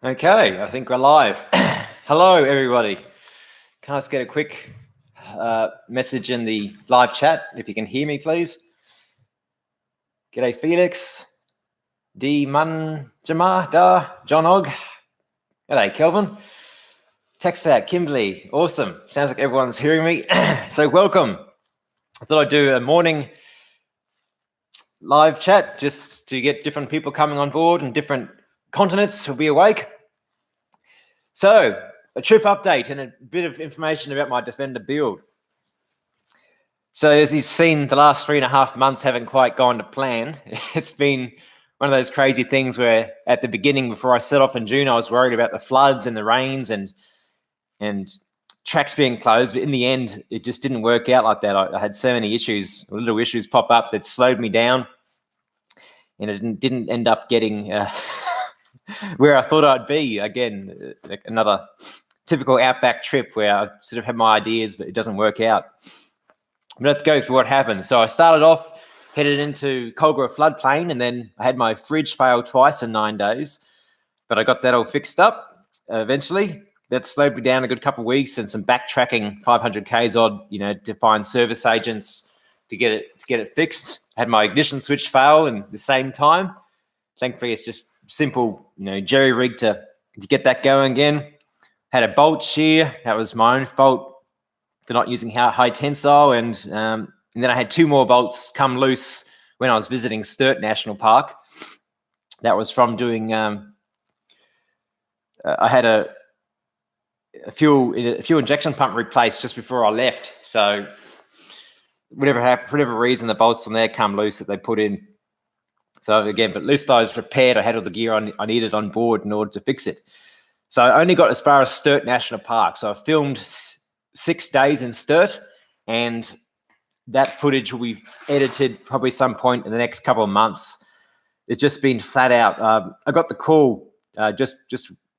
Okay, I think we're live. Hello, everybody. Can I just get a quick message in the live chat, if you can hear me, please? G'day, Felix. D. Munjama, Da, John Og. G'day, Kelvin. Text back, Kimberly. Awesome. Sounds like everyone's hearing me. So welcome. I thought I'd do a morning live chat just to get different people coming on board and different continents who'll be awake. So, a trip update and a bit of information about my Defender build. So, as you've seen, the last 3.5 months haven't quite gone to plan. It's been one of those crazy things where at the beginning, before I set off in June, I was worried about the floods and the rains and tracks being closed. But in the end, it just didn't work out like that. I had so many issues, little issues pop up that slowed me down. And it didn't end up getting where I thought I'd be. Again, like another typical Outback trip where I sort of have my ideas, but it doesn't work out. But let's go through what happened. So I started off, headed into Colgra floodplain, and then I had my fridge fail twice in 9 days, but I got that all fixed up eventually. That slowed me down a good couple of weeks and some backtracking, 500 Ks odd, to find service agents to get it fixed. I had my ignition switch fail in the same time. Thankfully, it's just simple, jerry rig to get that going again. Had a bolt shear. That was my own fault for not using high tensile. And then I had 2 more bolts come loose when I was visiting Sturt National Park. That was from doing, I had a fuel injection pump replaced just before I left. So whatever happened, for whatever reason, the bolts on there come loose that they put in. So again, but at least I was prepared. I had all the gear I needed on board in order to fix it. So I only got as far as Sturt National Park. So I filmed 6 days in Sturt, and that footage will be edited probably some point in the next couple of months. It's just been flat out. I got the call just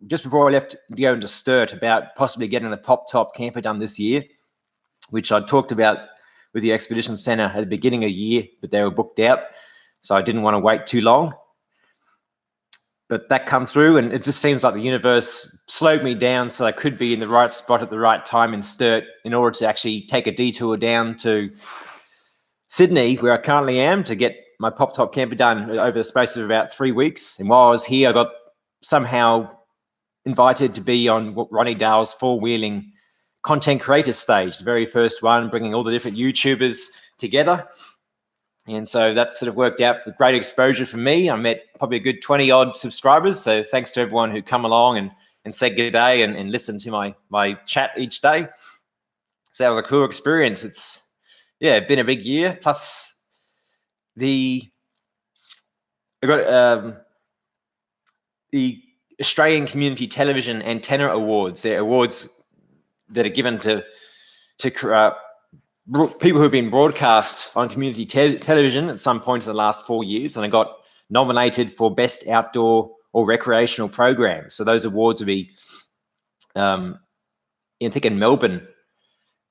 before I left to go into Sturt about possibly getting the pop-top camper done this year, which I talked about with the Expedition Centre at the beginning of the year, but they were booked out. So I didn't want to wait too long. But that come through, and it just seems like the universe slowed me down so I could be in the right spot at the right time in Sturt in order to actually take a detour down to Sydney, where I currently am, to get my pop-top camper done over the space of about 3 weeks. And while I was here, I got somehow invited to be on Ronnie Dale's 4-wheeling content creator stage, the very first one, bringing all the different YouTubers together. And so that sort of worked out for great exposure for me. I met probably a good 20-odd subscribers. So thanks to everyone who come along and said good day and listened to my chat each day. So that was a cool experience. It's, been a big year. Plus I got the Australian Community Television Antenna Awards. They're awards that are given to people who've been broadcast on community television at some point in the last 4 years, and I got nominated for Best Outdoor or Recreational Program. So those awards will be, I think, in Melbourne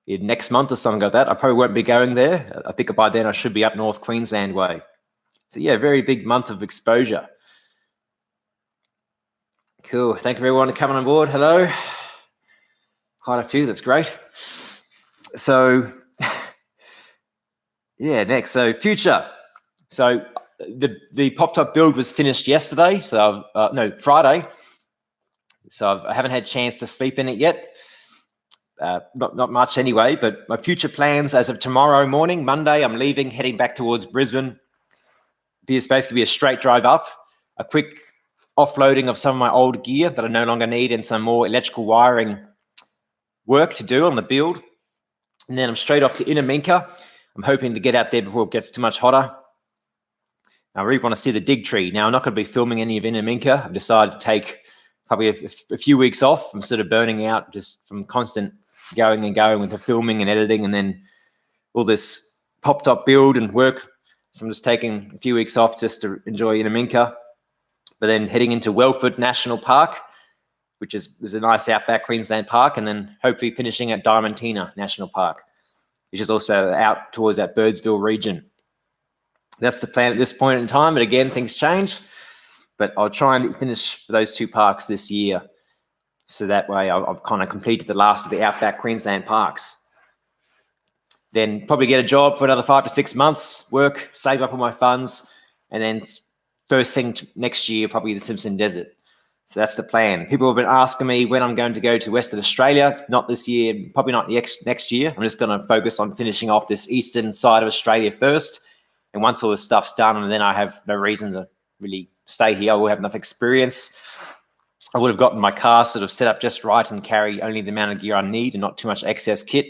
next month or something like that. I probably won't be going there. I think by then I should be up North Queensland way. So very big month of exposure. Cool. Thank you everyone for coming on board. Hello. Quite a few. That's great. So next. So future. So the pop-top build was finished yesterday. So Friday. So I haven't had a chance to sleep in it yet. Not much anyway. But my future plans as of tomorrow morning, Monday, I'm leaving, heading back towards Brisbane. It's basically a straight drive up, a quick offloading of some of my old gear that I no longer need, and some more electrical wiring work to do on the build. And then I'm straight off to Inaminka. I'm hoping to get out there before it gets too much hotter. I really want to see the dig tree. Now, I'm not going to be filming any of Inaminka. I've decided to take probably a few weeks off. I'm sort of burning out just from constant going with the filming and editing, and then all this pop-top build and work. So I'm just taking a few weeks off just to enjoy Inaminka. But then heading into Welford National Park, which is a nice outback Queensland park, and then hopefully finishing at Diamantina National Park, which is also out towards that Birdsville region. That's the plan at this point in time, but again, things change. But I'll try and finish those 2 parks this year. So that way I've kind of completed the last of the Outback Queensland parks. Then probably get a job for another 5 to 6 months, work, save up all my funds, and then first thing next year, probably the Simpson Desert. So that's the plan. People have been asking me when I'm going to go to Western Australia. It's not this year, probably not next year. I'm just going to focus on finishing off this eastern side of Australia first. And once all this stuff's done, and then I have no reason to really stay here. I will have enough experience. I would have gotten my car sort of set up just right and carry only the amount of gear I need and not too much excess kit.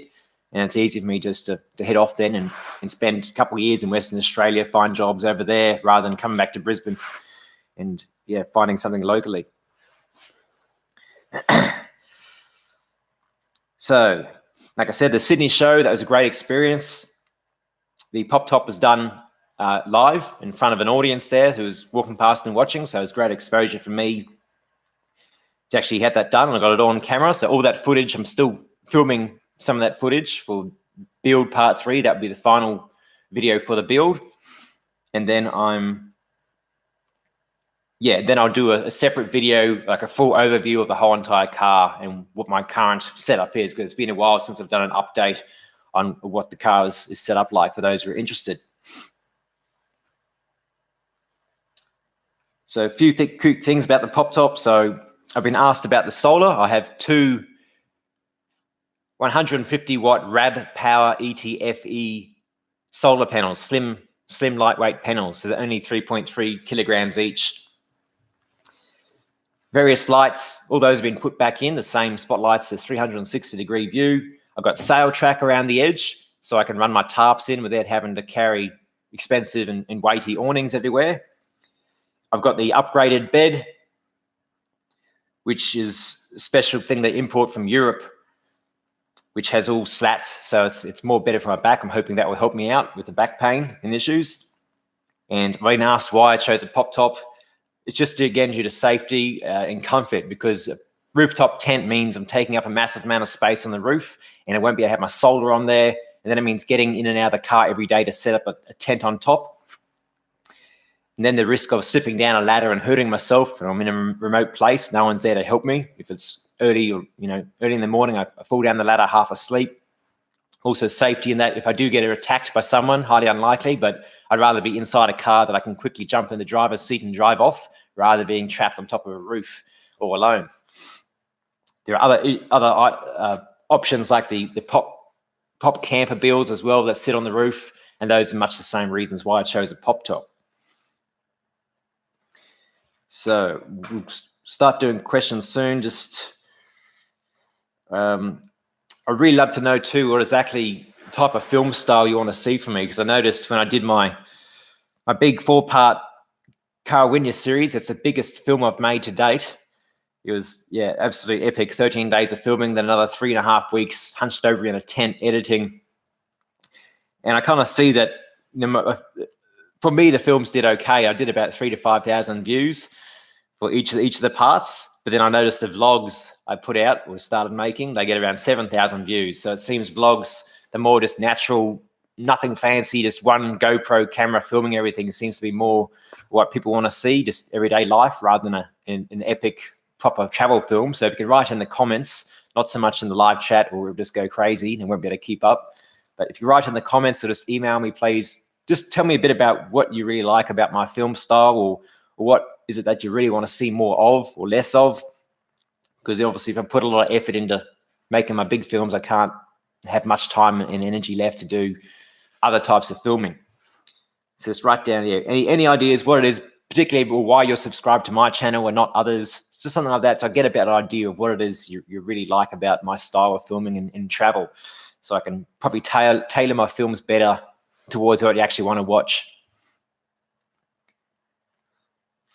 And it's easy for me just to head off then and spend a couple of years in Western Australia, find jobs over there rather than coming back to Brisbane and finding something locally. So, like I said, the Sydney show, that was a great experience. The Pop Top was done live in front of an audience there who was walking past and watching. So it was great exposure for me to actually have that done. I got it all on camera. So all that footage, I'm still filming some of that footage for build part 3. That would be the final video for the build. And then then I'll do a separate video, like a full overview of the whole entire car and what my current setup is, because it's been a while since I've done an update on what the car is set up like for those who are interested. So a few quick things about the Pop Top. So I've been asked about the solar. I have 2 150 watt rad power ETFE solar panels, slim lightweight panels. So they're only 3.3 kilograms each. Various lights, all those have been put back in, the same spotlights, the 360-degree view. I've got sail track around the edge, so I can run my tarps in without having to carry expensive and weighty awnings everywhere. I've got the upgraded bed, which is a special thing they import from Europe, which has all slats, so it's more better for my back. I'm hoping that will help me out with the back pain and issues. And I've been asked why I chose a Pop Top. It's just, again, due to safety and comfort, because a rooftop tent means I'm taking up a massive amount of space on the roof, and I won't be able to have my solar on there. And then it means getting in and out of the car every day to set up a tent on top. And then the risk of slipping down a ladder and hurting myself, and I'm in a remote place, no one's there to help me. If it's early in the morning, I fall down the ladder half asleep. Also safety in that if I do get attacked by someone, highly unlikely, but I'd rather be inside a car that I can quickly jump in the driver's seat and drive off rather than being trapped on top of a roof or alone. There are other options like the pop camper builds as well that sit on the roof, and those are much the same reasons why I chose a Pop Top. So we'll start doing questions soon. Just I'd really love to know too what exactly type of film style you want to see from me, because I noticed when I did my big 4-part Carl Winya series, it's the biggest film I've made to date. It was absolutely epic. 13 days of filming, then another 3.5 weeks hunched over in a tent editing. And I kind of see that for me, the films did okay. I did about 3,000 to 5,000 views for each of the parts. But then I noticed the vlogs I put out or started making, they get around 7,000 views. So it seems vlogs, the more just natural, nothing fancy, just one GoPro camera filming everything seems to be more what people want to see, just everyday life rather than an epic proper travel film. So if you can write in the comments, not so much in the live chat or we'll just go crazy and won't be able to keep up. But if you write in the comments or just email me, please, just tell me a bit about what you really like about my film style, or what is it that you really want to see more of or less of? Because obviously if I put a lot of effort into making my big films, I can't have much time and energy left to do other types of filming. So just write down here, any ideas, what it is, particularly why you're subscribed to my channel and not others. It's just something like that. So I get a better idea of what it is you really like about my style of filming and travel. So I can probably tailor my films better towards what you actually want to watch.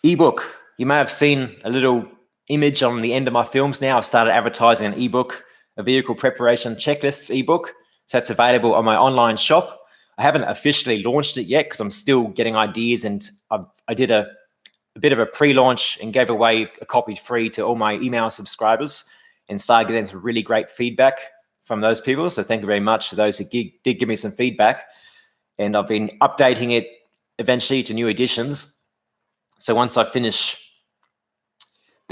Ebook. You may have seen a little image on the end of my films now. I've started advertising an ebook, a vehicle preparation checklists ebook. So that's available on my online shop. I haven't officially launched it yet because I'm still getting ideas, and I did a bit of a pre-launch and gave away a copy free to all my email subscribers and started getting some really great feedback from those people. So thank you very much to those who did give me some feedback. And I've been updating it eventually to new editions. So once I finish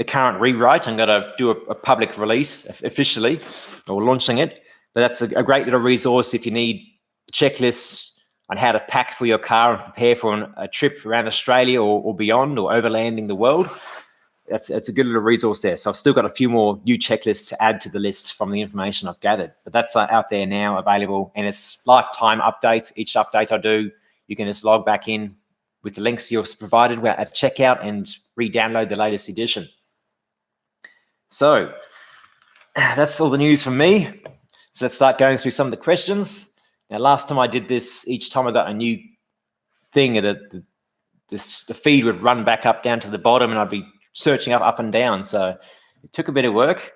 the current rewrite. I'm going to do a public release officially, or launching it. But that's a great little resource if you need checklists on how to pack for your car and prepare for a trip around Australia or beyond, or overlanding the world. It's a good little resource there. So I've still got a few more new checklists to add to the list from the information I've gathered. But that's out there now, available, and it's lifetime updates. Each update I do, you can just log back in with the links you're provided at checkout and re-download the latest edition. So that's all the news from me. So let's start going through some of the questions. Now, last time I did this, each time I got a new thing, the feed would run back up down to the bottom, and I'd be searching up and down. So it took a bit of work.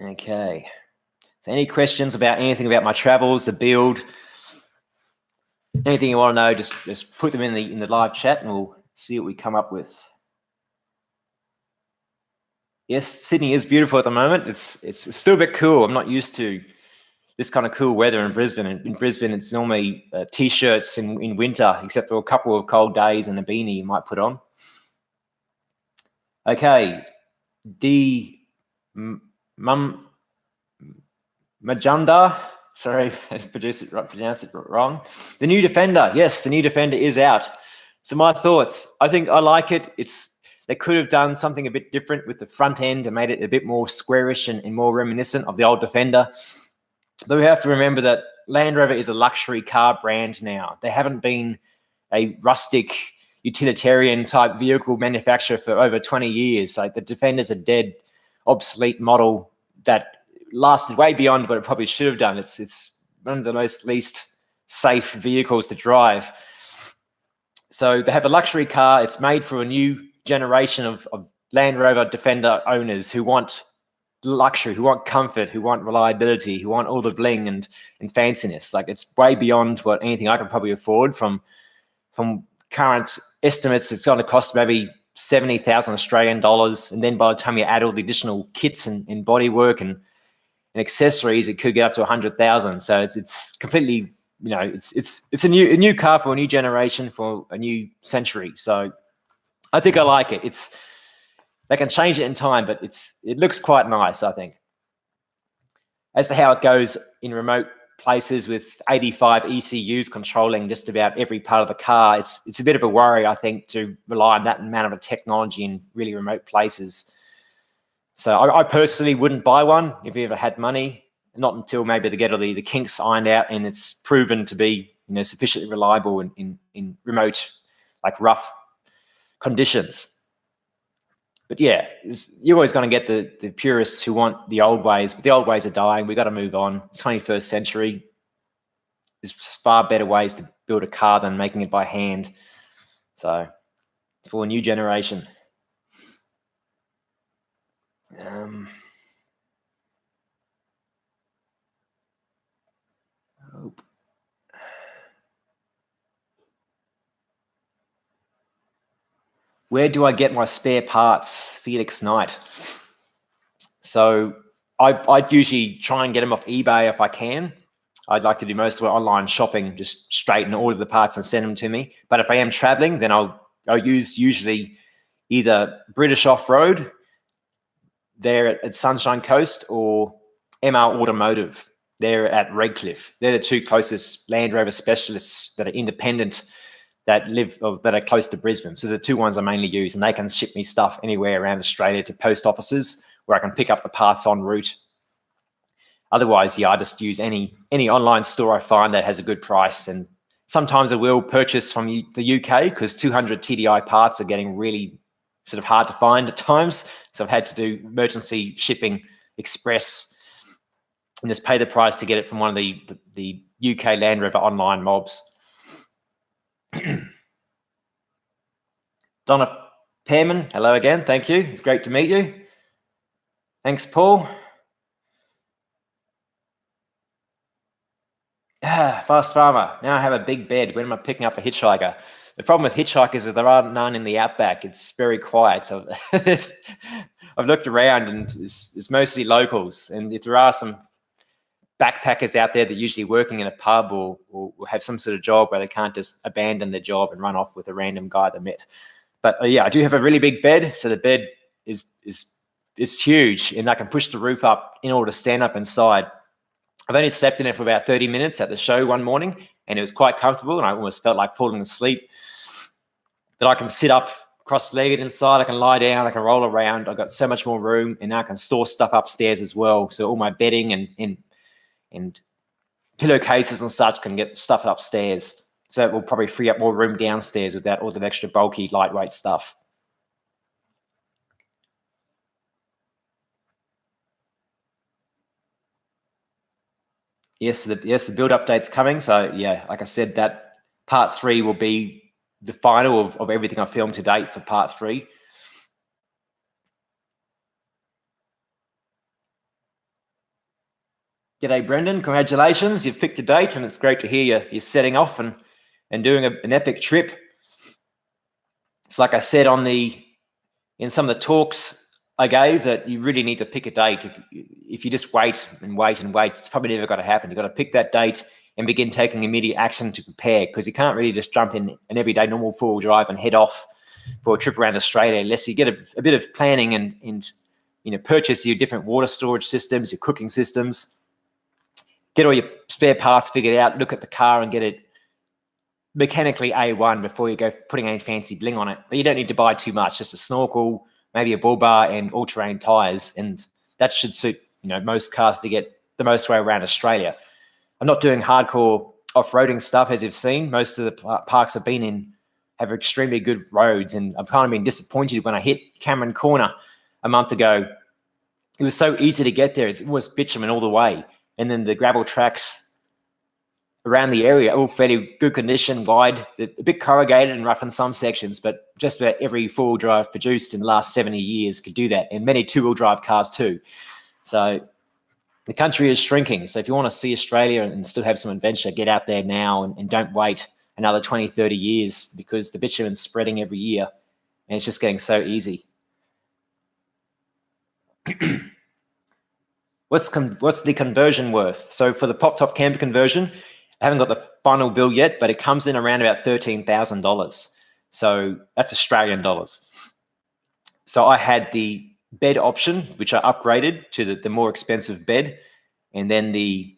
Okay. So any questions about anything about my travels, the build, anything you want to know, just put them in the live chat, and we'll see what we come up with. Yes, Sydney is beautiful at the moment. It's still a bit cool. I'm not used to this kind of cool weather in Brisbane. In Brisbane, it's normally t-shirts in winter, except for a couple of cold days and a beanie you might put on. Okay, Majanda. Sorry, I pronounce it wrong. The new Defender. Yes, the new Defender is out. So my thoughts. I think I like it. They could have done something a bit different with the front end and made it a bit more squarish and more reminiscent of the old Defender. But we have to remember that Land Rover is a luxury car brand now. They haven't been a rustic utilitarian type vehicle manufacturer for over 20 years. Like, the Defender's a dead, obsolete model that lasted way beyond what it probably should have done. It's one of the least safe vehicles to drive. So they have a luxury car. It's made for a new generation of Land Rover Defender owners who want luxury, who want comfort, who want reliability, who want all the bling and fanciness. Like, it's way beyond what anything I can probably afford. From current estimates, it's going to cost maybe 70,000 Australian dollars, and then by the time you add all the additional kits and bodywork and accessories, it could get up to 100,000. So it's completely, it's a new car for a new generation, for a new century. So I think I like it. They can change it in time, but it looks quite nice, I think. As to how it goes in remote places with 85 ECUs controlling just about every part of the car, it's a bit of a worry, I think, to rely on that amount of technology in really remote places. So I personally wouldn't buy one if you ever had money, not until maybe they get all the kinks ironed out and it's proven to be sufficiently reliable in remote, like rough conditions. But yeah, you're always going to get the purists who want the old ways, but the old ways are dying. We've got to move on. It's 21st century. There's far better ways to build a car than making it by hand. So it's for a new generation. Where do I get my spare parts? Felix Knight. So I usually try and get them off eBay if I can. I'd like to do most of my online shopping, just straight and order the parts and send them to me. But if I am traveling, then I'll use usually either British Off-Road there at Sunshine Coast, or MR Automotive there at Redcliffe. They're the two closest Land Rover specialists that are independent, that are close to Brisbane. So the two ones I mainly use, and they can ship me stuff anywhere around Australia to post offices where I can pick up the parts en route. Otherwise, yeah, I just use any online store I find that has a good price. And sometimes I will purchase from the UK, because 200 TDI parts are getting really sort of hard to find at times. So I've had to do emergency shipping express and just pay the price to get it from one of the UK Land Rover online mobs. Donna Pearman, hello again. Thank you. It's great to meet you. Thanks, Paul. Fast Farmer. Now I have a big bed. When am I picking up a hitchhiker? The problem with hitchhikers is there are none in the Outback. It's very quiet. So I've looked around, and it's mostly locals. And if there are some backpackers out there that are usually working in a pub or have some sort of job where they can't just abandon their job and run off with a random guy they met. But yeah, I do have a really big bed. So the bed is huge, and I can push the roof up in order to stand up inside. I've only slept in it for about 30 minutes at the show one morning, and it was quite comfortable, and I almost felt like falling asleep. But I can sit up cross-legged inside, I can lie down, I can roll around. I've got so much more room, and now I can store stuff upstairs as well. So all my bedding and pillowcases and such can get stuff upstairs. So it will probably free up more room downstairs without all the extra bulky, lightweight stuff. Yes, the build update's coming. So yeah, like I said, that part 3 will be the final of everything I've filmed to date for part 3. G'day, Brendan. Congratulations. You've picked a date, and it's great to hear you're setting off and doing an epic trip. It's like I said in some of the talks I gave, that you really need to pick a date. If you just wait and wait and wait, it's probably never going to happen. You've got to pick that date and begin taking immediate action to prepare, because you can't really just jump in an everyday normal four-wheel drive and head off for a trip around Australia unless you get a bit of planning and purchase your different water storage systems, your cooking systems, get all your spare parts figured out, look at the car and get it mechanically A1 before you go putting any fancy bling on it. But you don't need to buy too much, just a snorkel, maybe a bull bar and all-terrain tires, and that should suit most cars to get the most way around Australia. I'm not doing hardcore off-roading stuff, as you've seen. Most of the parks I've been in have extremely good roads, and I've kind of been disappointed when I hit Cameron Corner a month ago. It was so easy to get there. It was bitumen all the way, and then the gravel tracks around the area all fairly good condition, wide, a bit corrugated and rough in some sections, but just about every four-wheel drive produced in the last 70 years could do that, and many two-wheel drive cars too. So the country is shrinking. So if you want to see Australia and still have some adventure, get out there now and don't wait another 20, 30 years, because the bitumen's spreading every year and it's just getting so easy. What's the conversion worth? So for the pop-top camper conversion, I haven't got the final bill yet, but it comes in around about $13,000. So that's Australian dollars. So I had the bed option, which I upgraded to the more expensive bed, and then the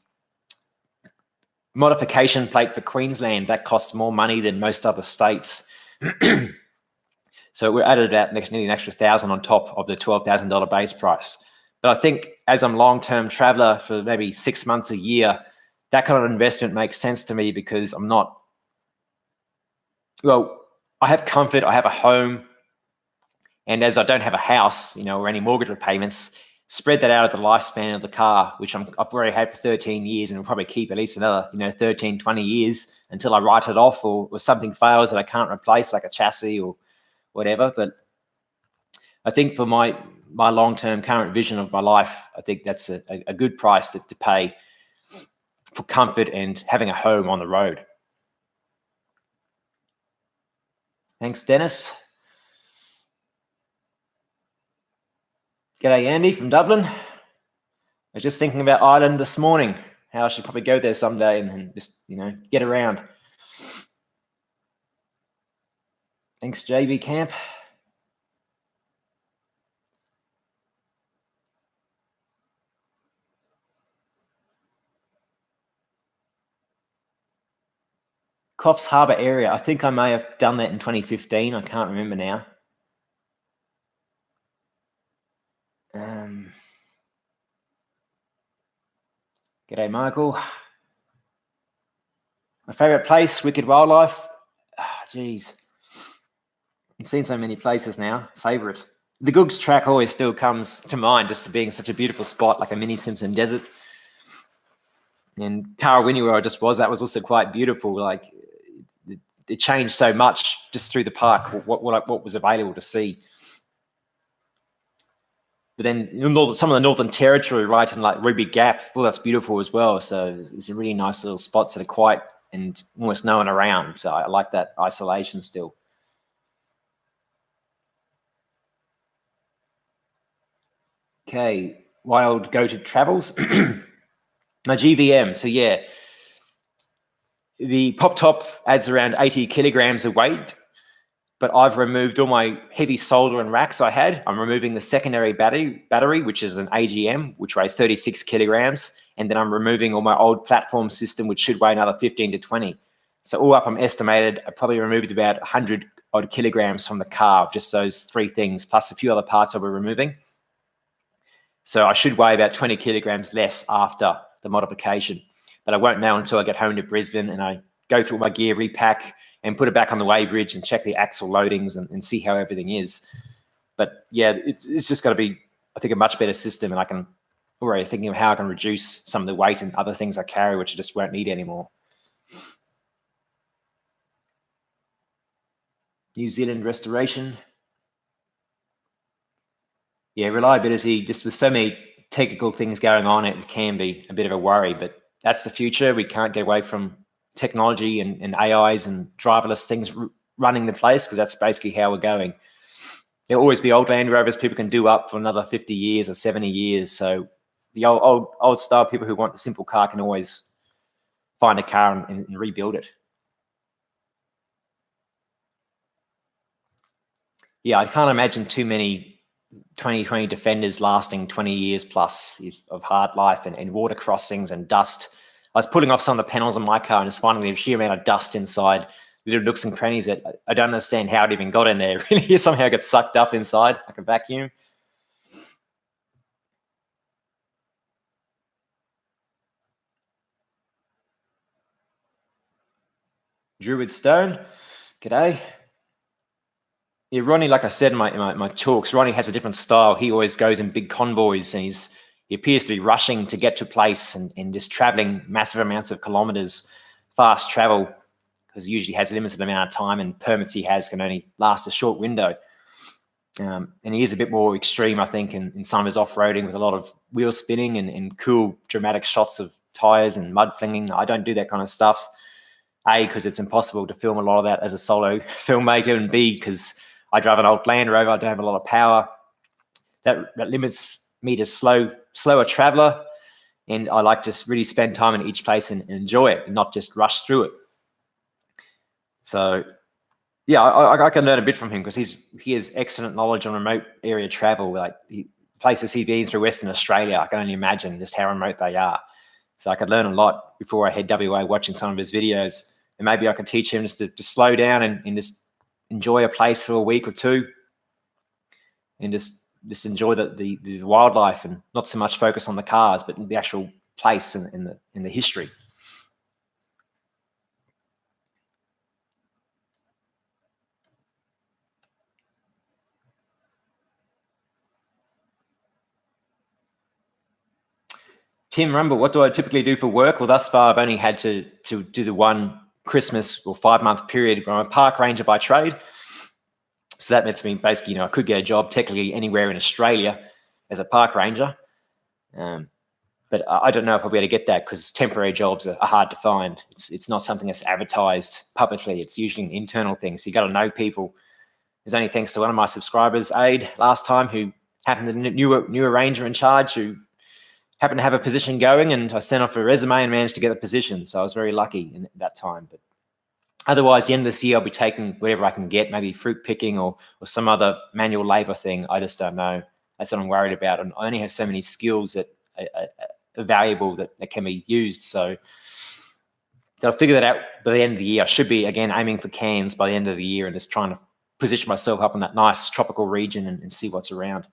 modification plate for Queensland, that costs more money than most other states. So we added about nearly an extra $1,000 on top of the $12,000 base price. But I think as I'm a long-term traveler for maybe 6 months a year, that kind of investment makes sense to me, because I'm not, I have comfort, I have a home, and as I don't have a house, or any mortgage repayments, spread that out of the lifespan of the car, which I've already had for 13 years and will probably keep at least another, 13, 20 years until I write it off, or something fails that I can't replace, like a chassis or whatever. But I think for my long-term current vision of my life, I think that's a good price to pay for comfort and having a home on the road. Thanks, Dennis. G'day, Andy from Dublin. I was just thinking about Ireland this morning, how I should probably go there someday and just, get around. Thanks, JB Camp. Coffs Harbour area. I think I may have done that in 2015. I can't remember now. G'day, Michael. My favourite place, Wicked Wildlife. Geez. I've seen so many places now. Favourite. The Googs track always still comes to mind, just to being such a beautiful spot, like a mini Simpson Desert. And Karawini, where I just was, that was also quite beautiful. Like, it changed so much just through the park, what was available to see. But then some of the Northern Territory, right, and like Ruby Gap, well, that's beautiful as well. So it's a really nice little spots that are quiet and almost no one around. So I like that isolation still. Okay, Wild Go to Travels. My GVM. So yeah, the pop top adds around 80 kilograms of weight, but I've removed all my heavy solder and racks I had. I'm removing the secondary battery, which is an AGM, which weighs 36 kilograms. And then I'm removing all my old platform system, which should weigh another 15 to 20. So all up, I'm estimated, I probably removed about 100 odd kilograms from the car, just those three things, plus a few other parts I'll be removing. So I should weigh about 20 kilograms less after the modification. But I won't know until I get home to Brisbane and I go through my gear, repack, and put it back on the weighbridge and check the axle loadings and see how everything is. But yeah, it's just got to be, I think, a much better system. And I can already thinking of how I can reduce some of the weight and other things I carry, which I just won't need anymore. New Zealand restoration. Yeah, reliability, just with so many technical things going on, it can be a bit of a worry, but that's the future. We can't get away from technology and AIs and driverless things running the place, because that's basically how we're going. There'll always be old Land Rovers people can do up for another 50 years or 70 years. So the old style people who want a simple car can always find a car and rebuild it. Yeah, I can't imagine too many 2020 Defenders lasting 20 years plus of hard life and water crossings and dust. I was pulling off some of the panels on my car and just finding the sheer amount of dust inside little nooks and crannies that I don't understand how it even got in there. Really, somehow it gets sucked up inside like a vacuum. Druid Stone, g'day. Yeah, Ronnie, like I said in my talks, Ronnie has a different style. He always goes in big convoys, and he appears to be rushing to get to a place and just traveling massive amounts of kilometers, fast travel, because he usually has a limited amount of time, and permits he has can only last a short window. And he is a bit more extreme, I think, in some of his off-roading, with a lot of wheel spinning and cool dramatic shots of tires and mud flinging. I don't do that kind of stuff. A, because it's impossible to film a lot of that as a solo filmmaker, and B, because I drive an old Land Rover. I don't have a lot of power. That limits me to slower traveler, and I like to really spend time in each place and enjoy it, and not just rush through it. So, yeah, I can learn a bit from him, because he has excellent knowledge on remote area travel. Like places he's been through Western Australia, I can only imagine just how remote they are. So I could learn a lot before I head WA watching some of his videos, and maybe I could teach him just to slow down and just enjoy a place for a week or two, and just enjoy the wildlife, and not so much focus on the cars, but the actual place and the history. Tim Rumble, what do I typically do for work? Well, thus far I've only had to do the one Christmas or 5-month period where I'm a park ranger by trade. So that means me basically, I could get a job technically anywhere in Australia as a park ranger. But I don't know if I'll be able to get that, because temporary jobs are hard to find. It's not something that's advertised publicly. It's usually an internal thing. So you got to know people. There's only thanks to one of my subscribers, Aid, last time, who happened to knew a ranger in charge who happened to have a position going, and I sent off a resume and managed to get a position. So I was very lucky in that time. But otherwise, the end of this year, I'll be taking whatever I can get, maybe fruit picking or some other manual labor thing. I just don't know. That's what I'm worried about. And I only have so many skills that are valuable that can be used. So I'll figure that out by the end of the year. I should be, again, aiming for Cairns by the end of the year, and just trying to position myself up in that nice tropical region and see what's around.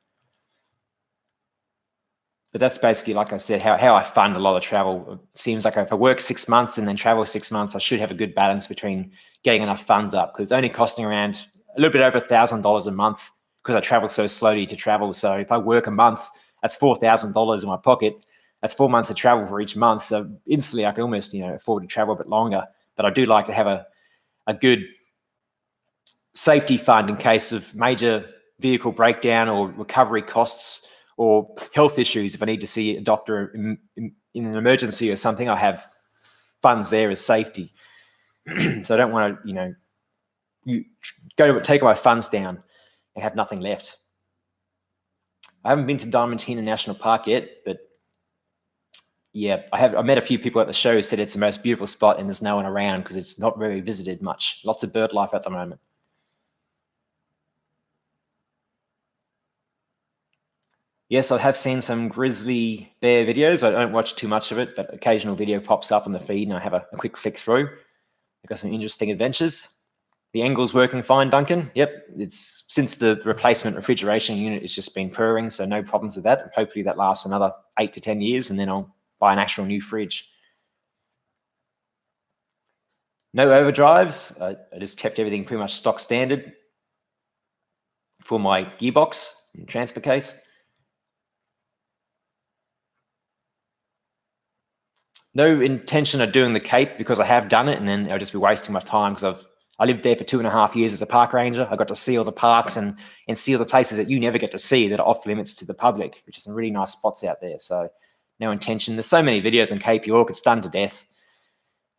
But that's basically, like I said, how I fund a lot of travel. It seems like if I work 6 months and then travel 6 months, I should have a good balance between getting enough funds up, because it's only costing around a little bit over $1,000 a month, because I travel so slowly to travel. So if I work a month, that's $4,000 in my pocket. That's 4 months of travel for each month. So instantly I can almost, afford to travel a bit longer. But I do like to have a good safety fund in case of major vehicle breakdown or recovery costs, or health issues. If I need to see a doctor in an emergency or something, I have funds there as safety. So I don't want to, take my funds down and have nothing left. I haven't been to Diamantina National Park yet, but yeah, I met a few people at the show who said it's the most beautiful spot and there's no one around, because it's not very visited much. Lots of bird life at the moment. Yes, I have seen some grizzly bear videos. I don't watch too much of it, but occasional video pops up on the feed and I have a quick flick through. I've got some interesting adventures. The angle's working fine, Duncan. Yep, it's since the replacement refrigeration unit has just been purring, so no problems with that. Hopefully that lasts another 8 to 10 years and then I'll buy an actual new fridge. No overdrives. I just kept everything pretty much stock standard for my gearbox and transfer case. No intention of doing the Cape because I have done it, and then I'll just be wasting my time because I lived there for 2.5 years as a park ranger. I got to see all the parks and see all the places that you never get to see that are off limits to the public, which is some really nice spots out there. So no intention. There's so many videos on Cape York, it's done to death.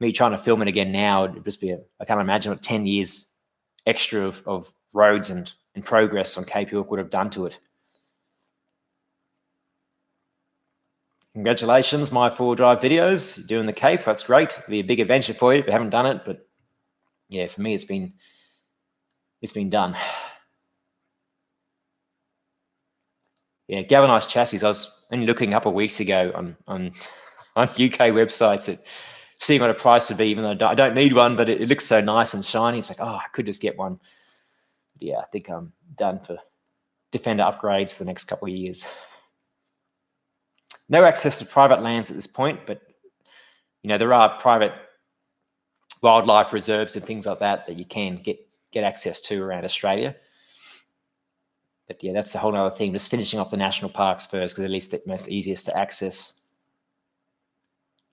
Me trying to film it again now would just be I can't imagine what 10 years extra of roads and progress on Cape York would have done to it. Congratulations, my 4-drive videos, doing the Cape. That's great. It'll be a big adventure for you if you haven't done it, but yeah, for me, it's been done. Yeah, galvanized chassis. I was only looking a couple of weeks ago on UK websites at seeing what a price would be, even though I don't need one, but it looks so nice and shiny. It's like, oh, I could just get one. But yeah, I think I'm done for Defender upgrades for the next couple of years. No access to private lands at this point, but there are private wildlife reserves and things like that you can get access to around Australia. But yeah, that's a whole other thing. Just finishing off the national parks first, because at least they're most easiest to access.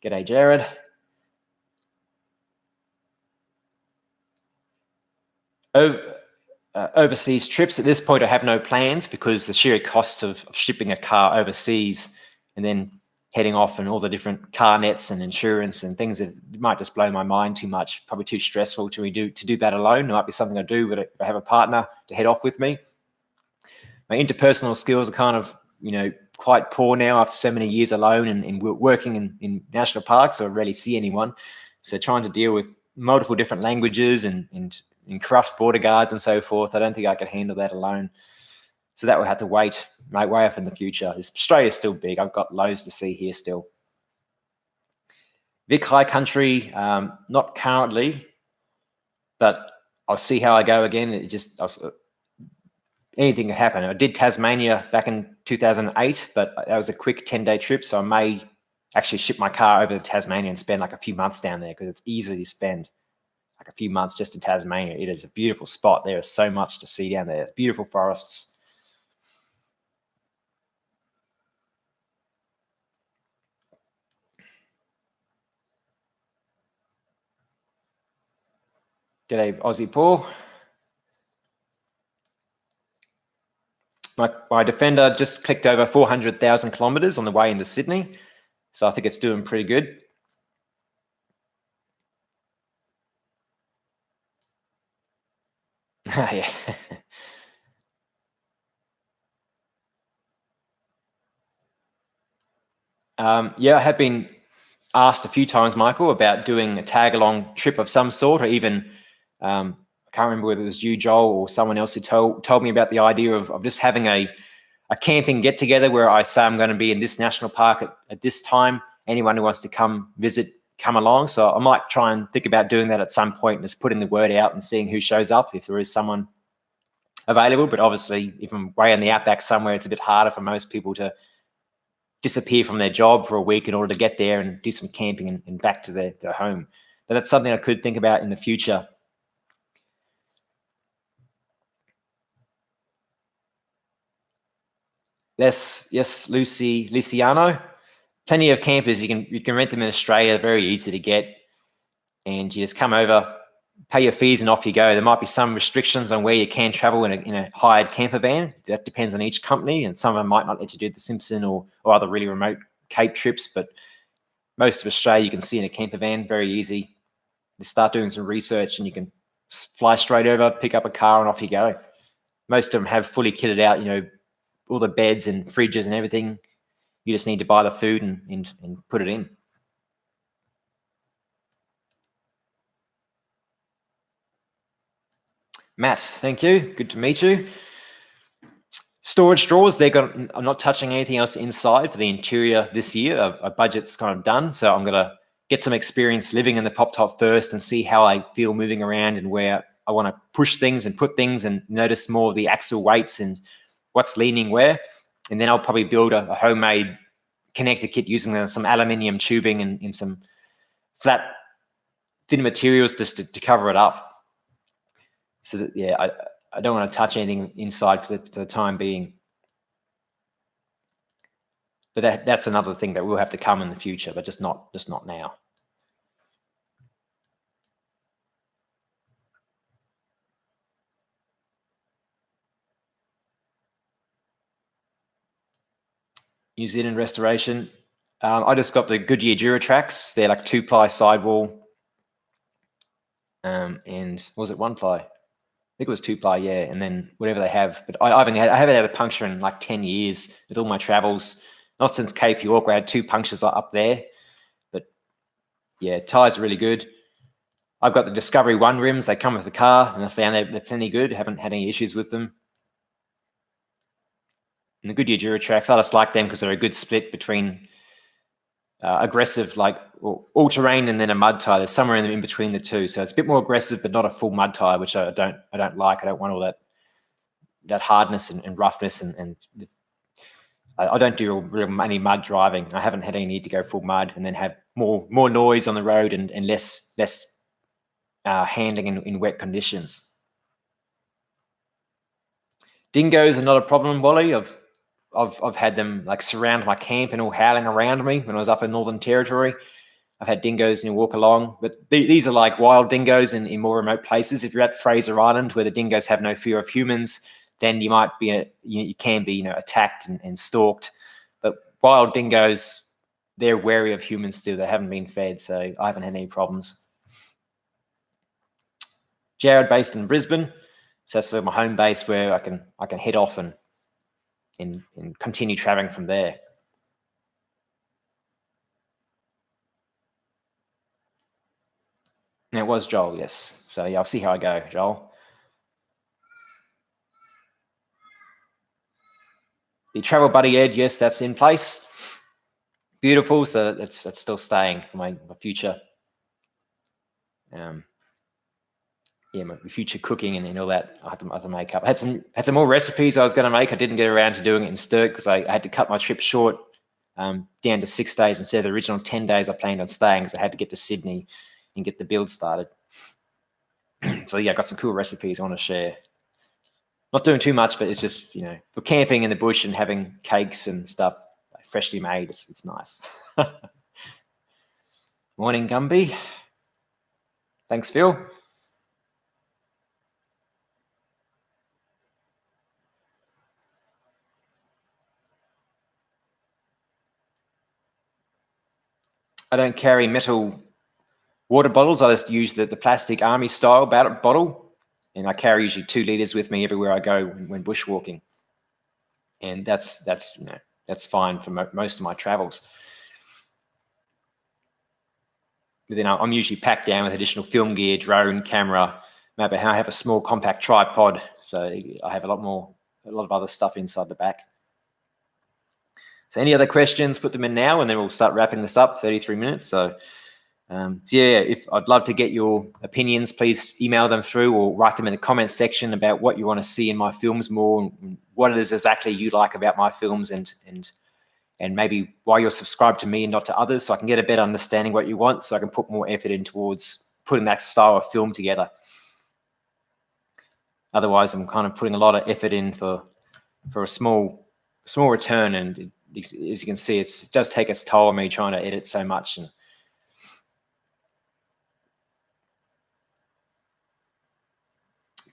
G'day, Jared. Overseas trips. At this point, I have no plans because the sheer cost of shipping a car overseas and then heading off and all the different car nets and insurance and things that might just blow my mind too much. Probably too stressful to do that alone. It might be something I do, but if I have a partner to head off with me. My interpersonal skills are kind of, quite poor now after so many years alone and working in national parks. I rarely see anyone. So trying to deal with multiple different languages and corrupt border guards and so forth, I don't think I can handle that alone. So that will have to wait way off in the future. Australia's still big. I've got loads to see here still. Vic High Country, not currently, but I'll see how I go again. Anything can happen. I did Tasmania back in 2008, but that was a quick 10-day trip, so I may actually ship my car over to Tasmania and spend like a few months down there because it's easy to spend like a few months just in Tasmania. It is a beautiful spot. There is so much to see down there. Beautiful forests. G'day, Aussie Paul. My Defender just clicked over 400,000 kilometers on the way into Sydney, so I think it's doing pretty good. Yeah. Yeah, I have been asked a few times, Michael, about doing a tag-along trip of some sort, or even I can't remember whether it was you, Joel, or someone else who told me about the idea of just having a camping get-together where I say I'm going to be in this national park at this time. Anyone who wants to come visit, come along. So I might try and think about doing that at some point and just putting the word out and seeing who shows up if there is someone available. But obviously, if I'm way in the outback somewhere, it's a bit harder for most people to disappear from their job for a week in order to get there and do some camping and back to their home. But that's something I could think about in the future. Yes, Luciano. Plenty of campers. You can rent them in Australia. They're very easy to get, and you just come over, pay your fees, and off you go. There might be some restrictions on where you can travel in a hired camper van. That depends on each company, and some of them might not let you do the Simpson or other really remote Cape trips. But most of Australia you can see in a camper van. Very easy. You start doing some research, and you can fly straight over, pick up a car, and off you go. Most of them have fully kitted out, all the beds and fridges and everything. You just need to buy the food and put it in. Matt, thank you. Good to meet you. Storage drawers, I'm not touching anything else inside for the interior this year. Our budget's kind of done, so I'm going to get some experience living in the pop top first and see how I feel moving around and where I want to push things and put things and notice more of the axle weights and what's leaning where. And then I'll probably build a homemade connector kit using some aluminium tubing and some flat, thin materials just to cover it up. So that, yeah, I don't want to touch anything inside for the time being. But that's another thing that will have to come in the future, but just not now. New Zealand restoration. I just got the Goodyear Duratrax. They're like 2-ply sidewall. And was it 1-ply? I think it was 2-ply, yeah. And then whatever they have. But I haven't had a puncture in like 10 years with all my travels. Not since Cape York, where I had 2 punctures up there. But yeah, tires are really good. I've got the Discovery 1 rims. They come with the car, and I found they're plenty good. Haven't had any issues with them. And the Goodyear Duratrax, I just like them because they're a good split between aggressive, like all-terrain, and then a mud tire. There's somewhere in between the two, so it's a bit more aggressive, but not a full mud tire, which I don't like. I don't want all that hardness and roughness, and I don't do real any mud driving. I haven't had any need to go full mud and then have more noise on the road and less handling in wet conditions. Dingoes are not a problem, Wally. I've had them like surround my camp and all howling around me when I was up in Northern Territory. I've had dingoes walk along, but these are like wild dingoes in more remote places. If you're at Fraser Island, where the dingoes have no fear of humans, then you might be you can be attacked and stalked. But wild dingoes, they're wary of humans still. They haven't been fed, so I haven't had any problems. Jared, based in Brisbane, so that's my home base where I can head off and continue traveling from there. And it was Joel, yes. So yeah, I'll see how I go, Joel. The Travel Buddy Ed, yes, that's in place. Beautiful. So that's still staying for my future. Yeah, my future cooking and all that I have to make up. I had some more recipes I was going to make. I didn't get around to doing it in Sturt because I had to cut my trip short down to 6 days instead of the original 10 days I planned on staying, because I had to get to Sydney and get the build started. So yeah, I got some cool recipes I want to share. Not doing too much, but it's just, for camping in the bush and having cakes and stuff freshly made, it's nice. Morning, Gumby. Thanks, Phil. I don't carry metal water bottles. I just use the plastic army style bottle, and I carry usually 2 liters with me everywhere I go when bushwalking, and that's fine for most of my travels. But then I'm usually packed down with additional film gear, drone, camera. Maybe I have a small compact tripod, so I have a lot of other stuff inside the back. So any other questions, put them in now, and then we'll start wrapping this up, 33 minutes. So yeah, I'd love to get your opinions. Please email them through or write them in the comments section about what you want to see in my films more, and what it is exactly you like about my films, and maybe why you're subscribed to me and not to others, so I can get a better understanding what you want, so I can put more effort in towards putting that style of film together. Otherwise, I'm kind of putting a lot of effort in for a small return, and as you can see, it does take its toll on me trying to edit so much. And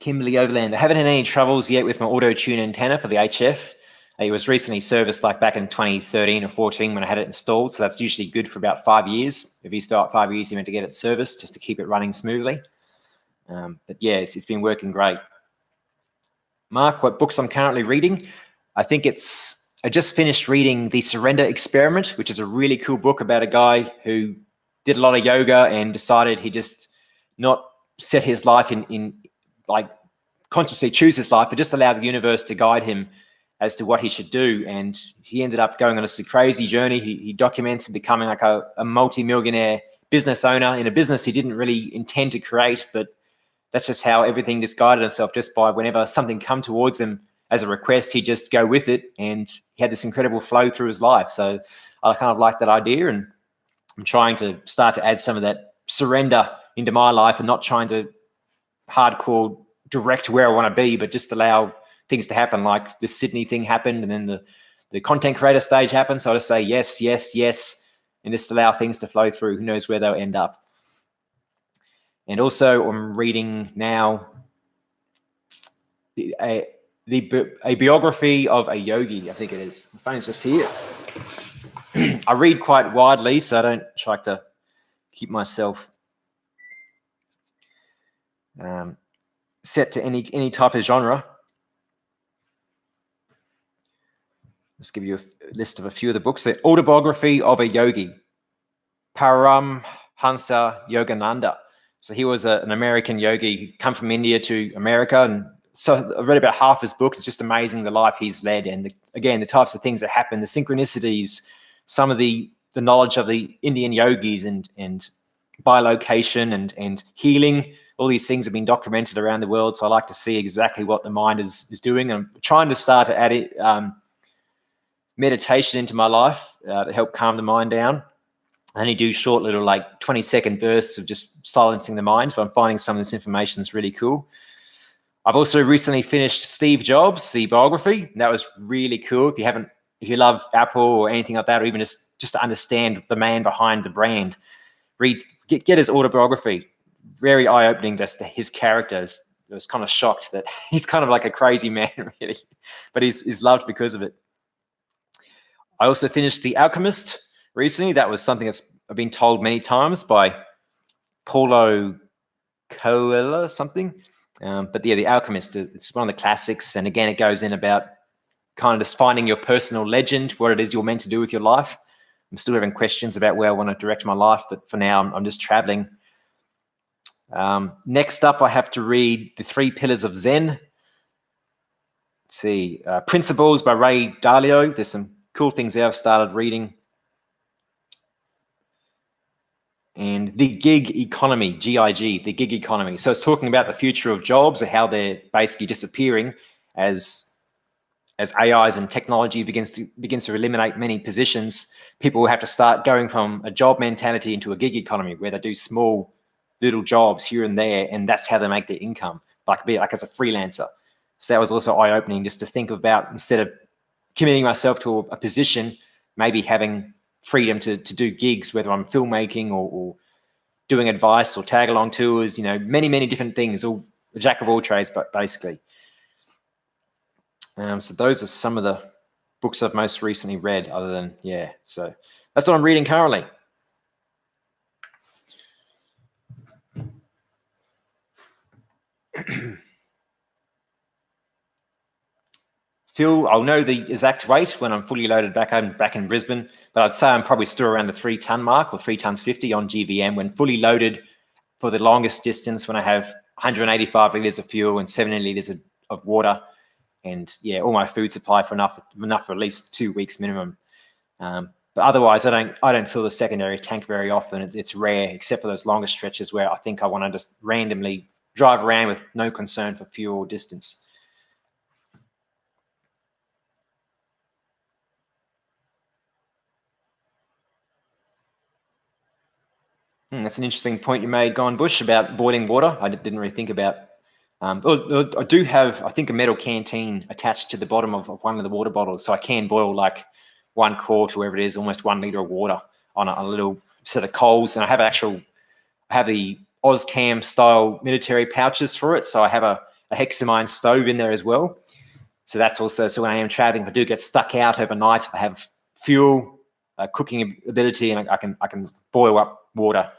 Kimberly Overland, I haven't had any troubles yet with my auto-tune antenna for the HF. It was recently serviced like back in 2013 or 14 when I had it installed. So that's usually good for about 5 years. If he's got 5 years, you meant to get it serviced just to keep it running smoothly. But yeah, it's been working great. Mark, what books I'm currently reading? I just finished reading The Surrender Experiment, which is a really cool book about a guy who did a lot of yoga and decided he just not set his life in like consciously choose his life, but just allow the universe to guide him as to what he should do. And he ended up going on this crazy journey. He documents and becoming like a multi-millionaire business owner in a business he didn't really intend to create, but that's just how everything just guided himself, just by whenever something come towards him as a request, he'd just go with it. And he had this incredible flow through his life. So I kind of like that idea. And I'm trying to start to add some of that surrender into my life and not trying to hardcore direct where I want to be, but just allow things to happen. Like the Sydney thing happened, and then the content creator stage happened. So I just say yes, yes, yes, and just allow things to flow through. Who knows where they'll end up. And also I'm reading now a biography of a yogi, I think it is. My phone's just here. I read quite widely, so I don't try to keep myself set to any type of genre. Let's give you a list of a few of the books. The Autobiography of a Yogi, Paramhansa Yogananda. So he was an American yogi who come from India to America. And so I read about half his book. It's just amazing the life he's led. And again, the types of things that happen, the synchronicities, some of the knowledge of the Indian yogis and bilocation and healing. All these things have been documented around the world. So I like to see exactly what the mind is doing. I'm trying to start to add it, meditation into my life to help calm the mind down. I only do short little 20-second bursts of just silencing the mind, but I'm finding some of this information is really cool. I've also recently finished Steve Jobs, the biography. That was really cool. If you love Apple or anything like that, or even just to understand the man behind the brand, get his autobiography. Very eye-opening, just his characters. I was kind of shocked that he's kind of like a crazy man, really, but he's loved because of it. I also finished The Alchemist recently. That was something that's I've been told many times by Paulo Coelho something. But yeah, The Alchemist, it's one of the classics. And again, it goes in about kind of just finding your personal legend, what it is you're meant to do with your life. I'm still having questions about where I want to direct my life, but for now, I'm just traveling. Next up, I have to read The Three Pillars of Zen. Let's see, Principles by Ray Dalio. There's some cool things there I've started reading. And The Gig Economy, GIG, The Gig Economy. So it's talking about the future of jobs and how they're basically disappearing as AIs and technology begins to eliminate many positions. People will have to start going from a job mentality into a gig economy where they do small little jobs here and there, and that's how they make their income, be like as a freelancer. So that was also eye-opening, just to think about, instead of committing myself to a position, maybe having freedom to do gigs, whether I'm filmmaking or doing advice or tag along tours, many, many different things, all a jack of all trades, but basically. So those are some of the books I've most recently read, so that's what I'm reading currently. I'll know the exact weight when I'm fully loaded back in Brisbane, but I'd say I'm probably still around the 3 ton mark, or 3 tons 50 on GVM when fully loaded for the longest distance, when I have 185 litres of fuel and 70 litres of water, and all my food supply for enough for at least 2 weeks minimum. But otherwise, I don't fill the secondary tank very often. It's rare, except for those longer stretches where I think I want to just randomly drive around with no concern for fuel or distance. That's an interesting point you made, Gone Bush, about boiling water. I didn't really think about. I do have, I think, a metal canteen attached to the bottom of one of the water bottles, so I can boil like 1 quart, whatever it is, almost 1 litre of water on a little set of coals. And I have the Ozcam style military pouches for it, so I have a hexamine stove in there as well. So that's also, so when I am traveling, if I do get stuck out overnight, I have fuel, cooking ability, and I can boil up water.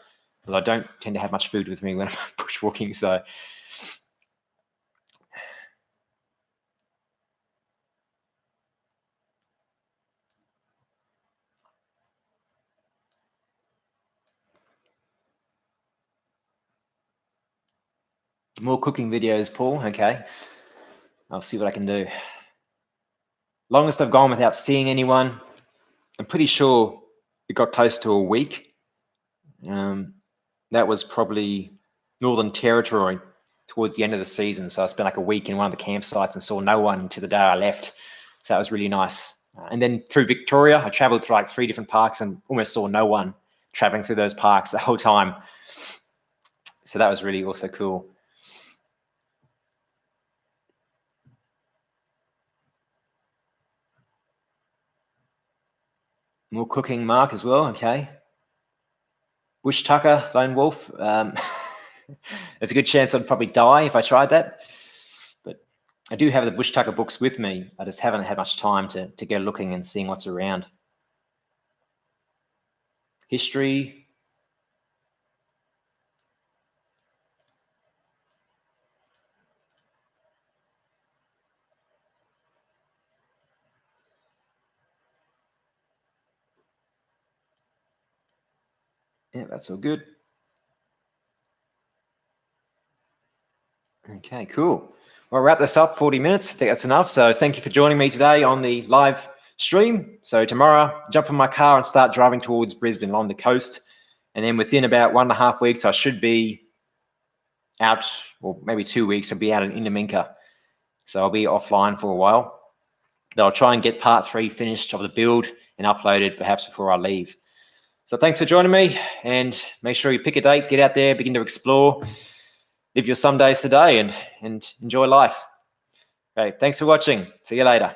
But I don't tend to have much food with me when I'm bushwalking, so. More cooking videos, Paul. Okay. I'll see what I can do. Longest I've gone without seeing anyone, I'm pretty sure it got close to a week. That was probably Northern Territory towards the end of the season. So I spent like a week in one of the campsites and saw no one until the day I left. So that was really nice. And then through Victoria, I traveled to like 3 different parks and almost saw no one traveling through those parks the whole time. So that was really also cool. More cooking, Mark, as well. Okay. Bush tucker, lone wolf. There's a good chance I'd probably die if I tried that. But I do have the bush tucker books with me. I just haven't had much time to go looking and seeing what's around. History. Yeah, that's all good. Okay, cool. Well, wrap this up, 40 minutes. I think that's enough. So thank you for joining me today on the live stream. So tomorrow, jump in my car and start driving towards Brisbane along the coast. And then within about 1.5 weeks, I should be out, or maybe 2 weeks, I'll be out in Indominka. So I'll be offline for a while. Then I'll try and get part 3 finished of the build and uploaded perhaps before I leave. So thanks for joining me, and make sure you pick a date, get out there, begin to explore, live your some days today, and enjoy life. Okay, thanks for watching. See you later.